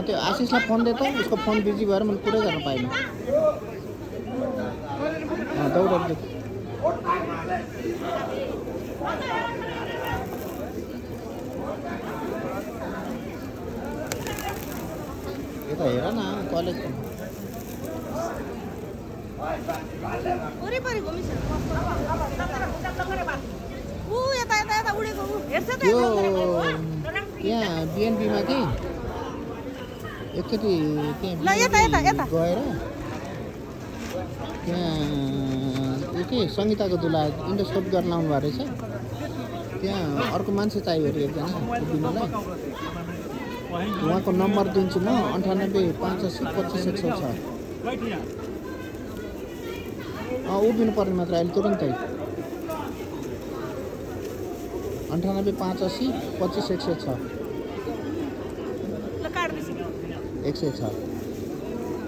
त्यो आशिषलाई phone they त उसको फोन बिजी भएर मैले पुरै गर्न पाइनँ दौड यता हेर न कलेजको त्यो यहाँ बिएनपीमा कि एकचोटि त्यहाँ गएर त्यहाँ यो के सङ्गीताको दुला इन्डोस्कोप गर्न आउनु भएको रहेछ त्यहाँ अर्को मान्छे चाहियो अरे एकजना दिनलाई उहाँको नम्बर दिन्छु म 98 85 25 106 उभिनु पर्ने मात्र अहिले तुरुन्तै 98 85 25 106 106